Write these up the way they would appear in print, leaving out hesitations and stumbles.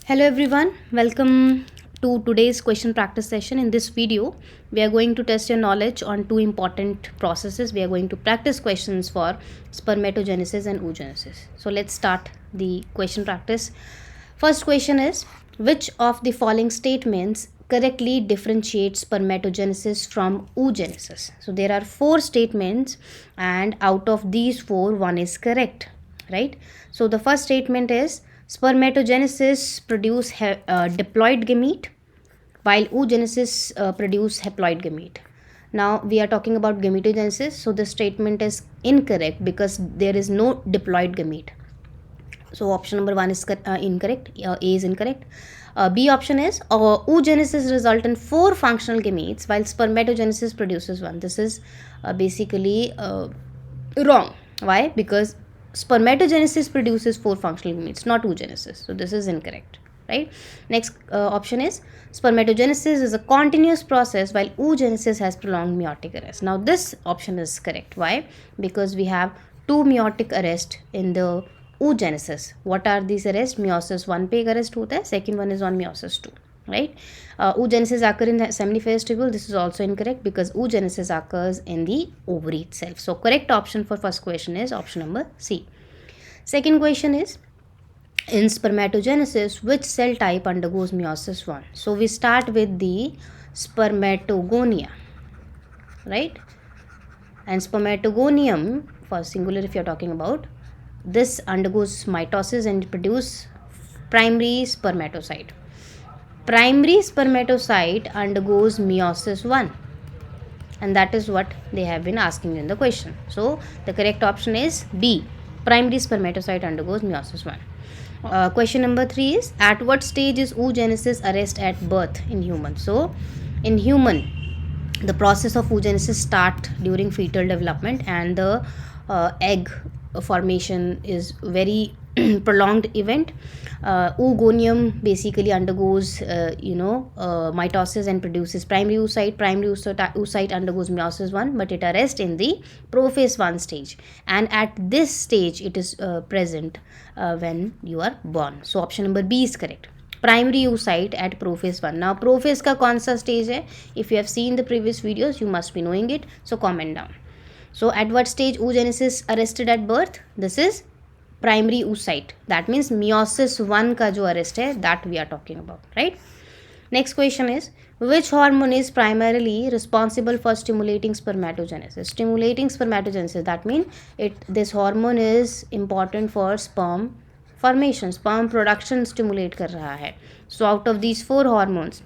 Hello everyone, welcome to today's question practice session. In this video, we are going to test your knowledge on two important processes. We are going to practice questions for spermatogenesis and oogenesis. So let's start the question practice. First question is, which of the following statements correctly differentiates spermatogenesis from oogenesis? So there are four statements and out of these four, one is correct, right? So the first statement is, spermatogenesis produce diploid gamete while oogenesis produce haploid gamete. Now we are talking about gametogenesis, so the statement is incorrect because there is no diploid gamete. So option number 1 is incorrect. A is incorrect. B option is oogenesis result in 4 functional gametes while spermatogenesis produces 1. This is basically wrong. Why? Because spermatogenesis produces 4 functional gametes, not oogenesis. So this is incorrect, right? Next option is spermatogenesis is a continuous process while oogenesis has prolonged meiotic arrest. Now this option is correct. Why? Because we have 2 meiotic arrest in the oogenesis. What are these arrests? Meiosis 1 पे एक arrest होता है, second one is on meiosis 2, right? Oogenesis occurs in the seminiferous tubule. This is also incorrect because oogenesis occurs in the ovary itself. So correct option for first question is option number C. Second question is, in spermatogenesis, which cell type undergoes meiosis 1? So we start with the spermatogonia, right? And spermatogonium, for singular if you're talking about, this undergoes mitosis and produce primary spermatocyte. Primary spermatocyte undergoes meiosis 1, and that is what they have been asking in the question. So the correct option is B. Primary spermatocyte undergoes meiosis 1. Question number 3 is, at what stage is oogenesis arrest at birth in human? So in human, the process of oogenesis start during fetal development, and the egg formation is very prolonged event. Oogonium basically undergoes mitosis and produces primary oocyte. Primary oocyte undergoes meiosis 1, but it arrests in the prophase 1 stage, and at this stage it is present when you are born. So option number B is correct. Primary oocyte at prophase 1. Now prophase का कौन सा stage है? If you have seen the previous videos, you must be knowing it. So comment down. So at what stage oogenesis arrested at birth? This is primary oocyte. That means meiosis 1 का जो arrest है, that we are talking about, right? Next question is, which hormone is primarily responsible for stimulating spermatogenesis? Stimulating spermatogenesis, that means this hormone is important for sperm formation, sperm production stimulate कर रहा है. So out of these 4 hormones,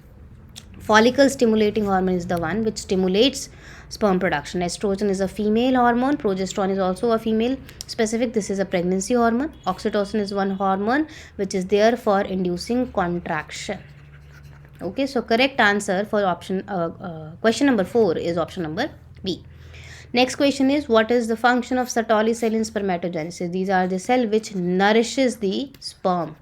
follicle stimulating hormone is the one which stimulates sperm production. Estrogen is a female hormone. Progesterone is also a female specific. This is a pregnancy hormone. Oxytocin is one hormone which is there for inducing contraction. Okay, so correct answer for option question number 4 is option number B. Next question is, what is the function of Sertoli cell in spermatogenesis? These are the cell which nourishes the sperm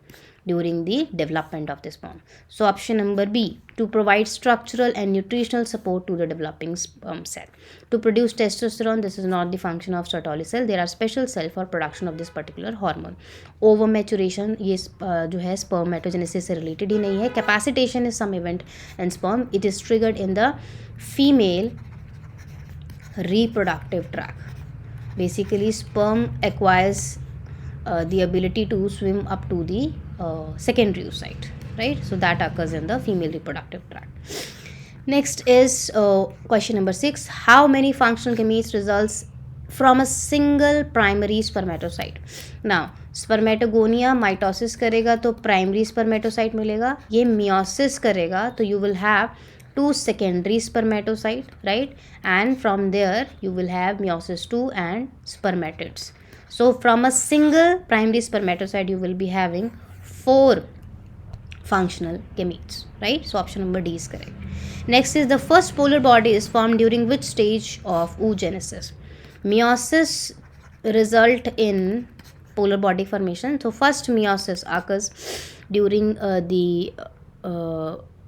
during the development of the sperm. So option number B, to provide structural and nutritional support to the developing sperm cell. To produce testosterone, this is not the function of Sertoli cell. There are special cell for production of this particular hormone. Over maturation, ये जो है spermatogenesis से related ही नहीं है. Capacitation is some event in sperm. It is triggered in the female reproductive tract. Basically, sperm acquires the ability to swim up to the secondary oocyte, right? So that occurs in the female reproductive tract. Next is question number 6. How many functional gametes results from a single primary spermatocyte? Now spermatogonia mitosis करेगा तो primary spermatocyte मिलेगा. ये meiosis करेगा तो you will have 2 secondary spermatocyte, right? And from there you will have meiosis 2 and spermatids. So from a single primary spermatocyte you will be having 4 functional gametes, right? So option number D is correct. Next is, the first polar body is formed during which stage of oogenesis? Meiosis result in polar body formation. So first meiosis occurs during the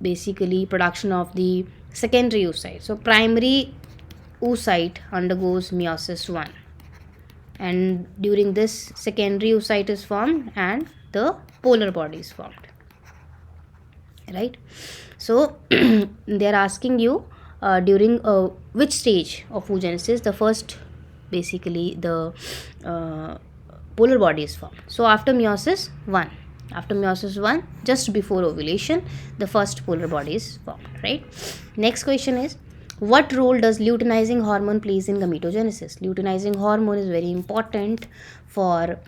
basically production of the secondary oocyte. So primary oocyte undergoes meiosis 1, and during this secondary oocyte is formed and the polar body is formed. right? So they are asking you during which stage of oogenesis the first, basically the uh, polar body is formed. So after meiosis 1, after meiosis 1, just before ovulation, the first polar body is formed, right? Next question is, what role does luteinizing hormone plays in gametogenesis? Luteinizing hormone is very important for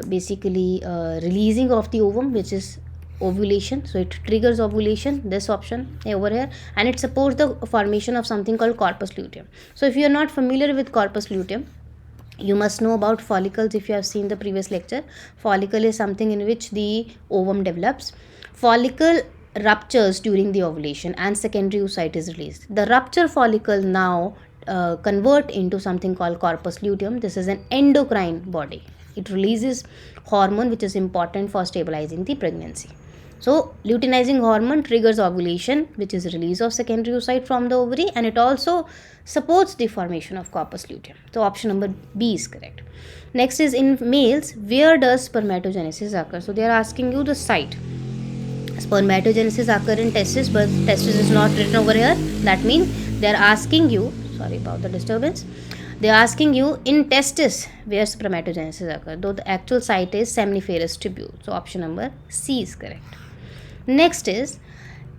basically releasing of the ovum, which is ovulation. So it triggers ovulation, this option over here, and it supports the formation of something called corpus luteum. So if you are not familiar with corpus luteum, you must know about follicles. If you have seen the previous lecture, follicle is something in which the ovum develops. Follicle ruptures during the ovulation and secondary oocyte is released. The rupture follicle now convert into something called corpus luteum. This is an endocrine body. It releases hormone which is important for stabilizing the pregnancy. So luteinizing hormone triggers ovulation, which is release of secondary oocyte from the ovary, and it also supports the formation of corpus luteum. So option number B is correct. Next is, in males, where does spermatogenesis occur? So they are asking you the site. Spermatogenesis occur in testis, but testis is not written over here. That means they are asking you, sorry about the disturbance, they are asking you in testis where spermatogenesis occur, though the actual site is seminiferous tubule. So option number C is correct. Next is,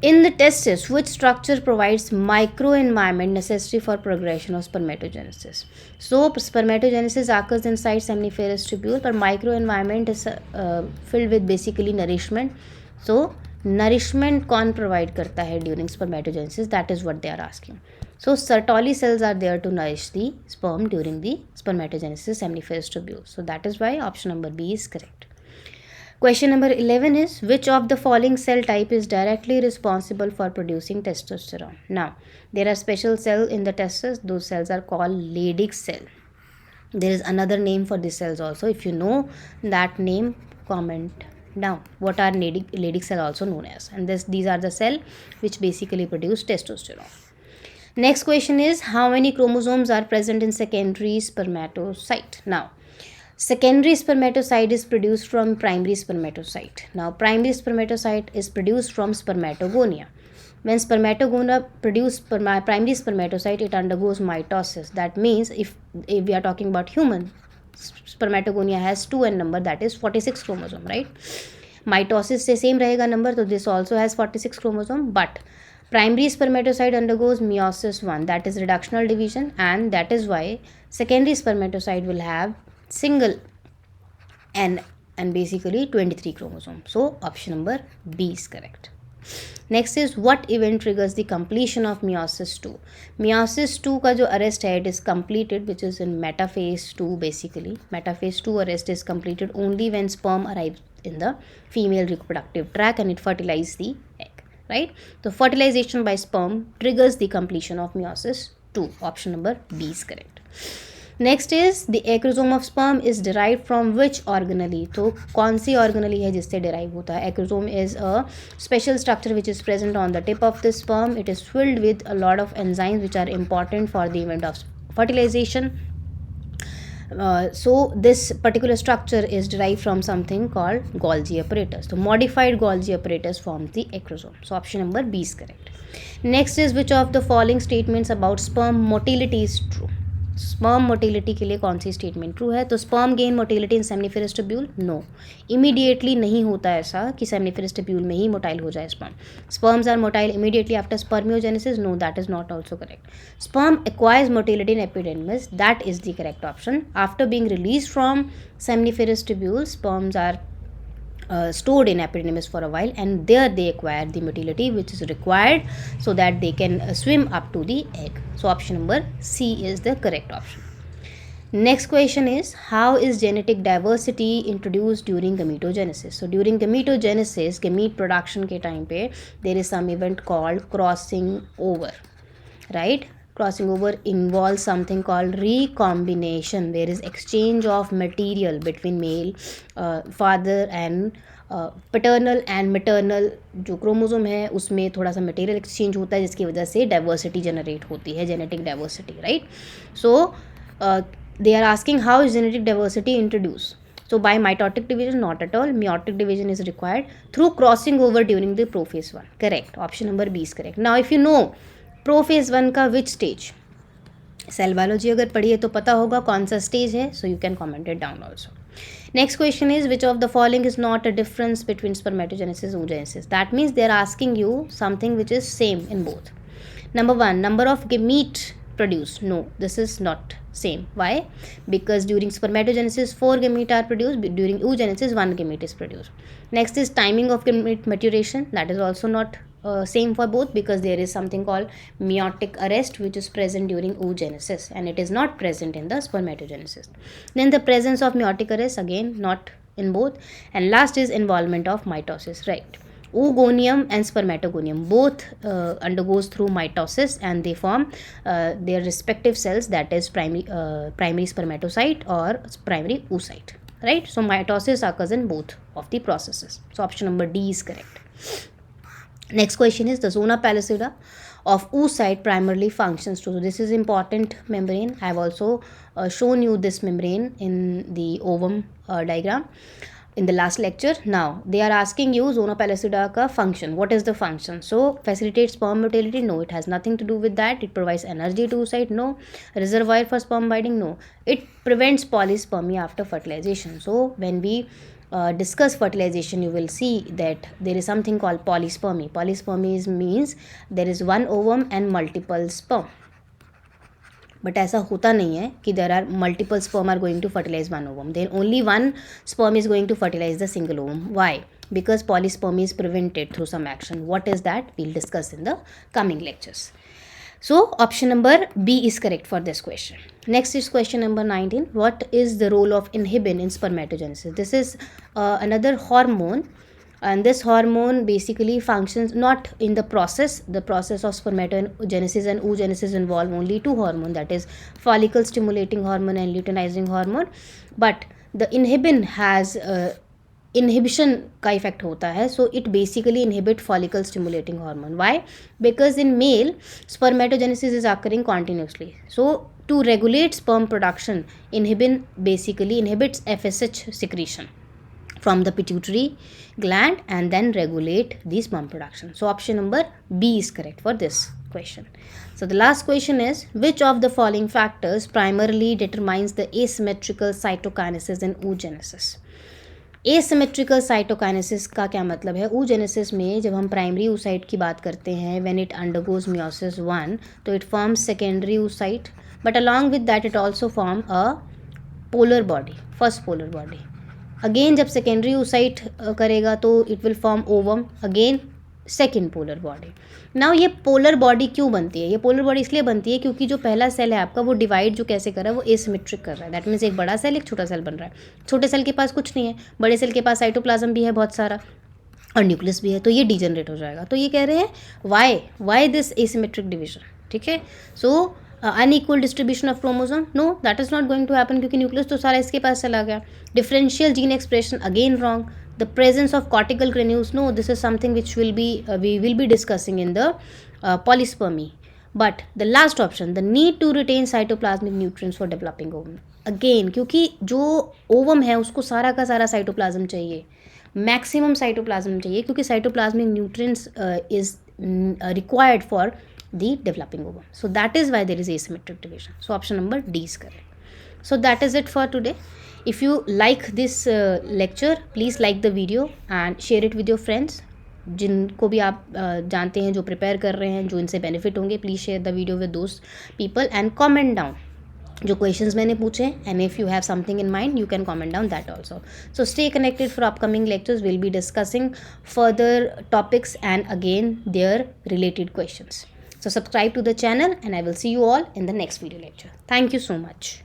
in the testis, which structure provides microenvironment necessary for progression of spermatogenesis? So spermatogenesis occurs inside seminiferous tubule, but microenvironment is filled with basically nourishment. So nourishment कौन provide करता है during spermatogenesis? That is what they are asking. So Sertoli cells are there to nourish the sperm during the spermatogenesis seminiferous tubule. So that is why option number B is correct. Question number 11 is, which of the following cell type is directly responsible for producing testosterone? Now, there are special cells in the testes. Those cells are called Leydig cell. There is another name for these cells also. If you know that name, comment down. What are Leydig cell also known as? And these are the cell which basically produce testosterone. Next question is, how many chromosomes are present in secondary spermatocyte? Now, secondary spermatocyte is produced from primary spermatocyte. Now, primary spermatocyte is produced from spermatogonia. When spermatogonia produce primary spermatocyte, it undergoes mitosis. That means if we are talking about human, spermatogonia has 2n number, that is 46 chromosome, right? Mitosis से same रहेगा number, so this also has 46 chromosome, but primary spermatocyte undergoes meiosis 1, that is reductional division, and that is why secondary spermatocyte will have single n and basically 23 chromosomes. So option number B is correct. Next is, what event triggers the completion of meiosis 2? Meiosis 2 का जो arrest है, it is completed, which is in metaphase 2 basically. Metaphase 2 arrest is completed only when sperm arrives in the female reproductive tract and it fertilizes the egg, right? So fertilization by sperm triggers the completion of meiosis 2. Option number B is correct. Next is the acrosome of sperm is derive from which organelle. तो कौन सी organelle है जिससे derive होता है? Acrosome is a special structure which is present on the tip of the sperm. It is filled with a lot of enzymes which are important for the event of fertilization. So this particular structure is derived from something called Golgi apparatus. So modified Golgi apparatus forms the acrosome. So option number B is correct. Next is, which of the following statements about sperm motility is true? Sperm motility के लिए कौन सी statement true है? तो sperm gain motility इन seminiferous tubule, no, immediately नहीं होता ऐसा कि seminiferous tubule में ही मोटाइल हो जाए sperm. Sperms are motile immediately after spermiogenesis, no, that is not also correct. Sperm acquires motility in epidermis, that is the correct option. After being release from seminiferous tubule, sperms are stored in epidermis for a while, and there they acquire the motility which is required so that they can swim up to the egg. So option number C is the correct option. Next question is, how is genetic diversity introduced during gametogenesis? So during gametogenesis, gamete production के time पे there is some event called crossing over, right? Crossing over involves something called recombination. There is exchange of material between male father and paternal and maternal जो chromosome है उसमें थोड़ा सा material exchange होता है जिसकी वजह से डाइवर्सिटी जनरेट होती है, genetic diversity, right? So they are asking how is genetic diversity introduce. So by mitotic division, not at all. Meiotic division is required through crossing over during the prophase 1. Correct. Option number B is correct. Now if you know prophase 1 का which stage, cell biology अगर पढ़ी है तो पता होगा कौन सा stage है. So you can comment it down also. Next question is, which of the following is not a difference between spermatogenesis and oogenesis? That means they are asking you something which is same in both. Number 1, number of gamete produced. No, this is not same. Why? Because during spermatogenesis 4 gamete are produced, during oogenesis 1 gamete is produced. Next is timing of gamete maturation. That is also not same for both, because there is something called meiotic arrest which is present during oogenesis and it is not present in the spermatogenesis. Then the presence of meiotic arrest, again not in both. And last is involvement of mitosis, right? Oogonium and spermatogonium both undergoes through mitosis and they form their respective cells, that is primary spermatocyte or primary oocyte, right? So mitosis occurs in both of the processes. So option number D is correct. Next question is, the zona pellucida of oocyte primarily functions to. So this is important membrane. I have also shown you this membrane in the ovum diagram in the last lecture. Now they are asking you zona pellucida ka function. What is the function? So facilitates sperm motility? No, it has nothing to do with that. It provides energy to oocyte? No. Reservoir for sperm binding? No. It prevents polyspermy after fertilization. So when we discuss fertilization, you will see that there is something called polyspermy. Polyspermy means there is one ovum and multiple sperm. But ऐसा होता नहीं है कि there are multiple sperm are going to fertilize one ovum. Then only one sperm is going to fertilize the single ovum. Why? Because polyspermy is prevented through some action. What is that? We'll discuss in the coming lectures. So option number B is correct for this question. Next is question number 19. What is the role of inhibin in spermatogenesis? This is another hormone, and this hormone basically functions not in the process. The process of spermatogenesis and oogenesis involve only two hormones, that is follicle stimulating hormone and luteinizing hormone. But the inhibin has inhibition का effect होता है. So it basically inhibit follicle stimulating hormone. Why? Because in male spermatogenesis is occurring continuously. So to regulate sperm production, inhibin basically inhibits FSH secretion from the pituitary gland and then regulate the sperm production. So option number B is correct for this question. So the last question is, which of the following factors primarily determines the asymmetrical cytokinesis in oogenesis? Asymmetrical cytokinesis का क्या मतलब है? oogenesis में जब हम primary oocyte की बात करते हैं, व्हेन इट अंडरगोज meiosis 1, तो it forms secondary oocyte, but along with that it also form a polar body, first polar body. Again जब सेकेंडरी oocyte करेगा तो it will form ovum, again second polar body. Now ये polar body क्यों बनती है? ये polar body इसलिए बनती है क्योंकि जो पहला सेल है आपका वो डिवाइड जो कैसे कर रहा है वो एसिमेट्रिक कर रहा है. दैट मीन्स एक बड़ा सेल एक छोटा सेल बन रहा है. छोटे सेल के पास कुछ नहीं है, बड़े सेल के पास साइटोप्लाज्म भी है बहुत सारा और न्यूक्लियस भी है, तो ये डिजनरेट हो जाएगा. तो ये कह रहे हैं वाई दिस एसिमेट्रिक डिविजन. ठीक है. So unequal distribution of chromosome? No, that is not going to happen क्योंकि न्यूक्लियस तो सारा इसके पास चला गया. Differential gene expression? Again wrong. The presence of cortical granules? No, this is something which will be we will be discussing in the polyspermy. But the last option, the need to retain cytoplasmic nutrients for developing ovum. Again, क्योंकि जो ovum है उसको सारा का सारा cytoplasm चाहिए, maximum cytoplasm चाहिए, क्योंकि cytoplasmic nutrients is required for the developing ovum. So that is why there is asymmetric division. So option number D is correct. So that is it for today. If you like this lecture, please like the video and share it with your friends. जिनको भी आप जानते हैं जो prepare कर रहे हैं, जो इनसे बेनिफिट होंगे, please share the video with दोस्त पीपल एंड कमेंट डाउन जो क्वेश्चंस मैंने पूछे हैं. And if you have something in mind you can comment down that also. So stay connected for upcoming lectures. Will be discussing further topics and again their related questions. So subscribe to the channel and I will see you all in the next video lecture. Thank you so much.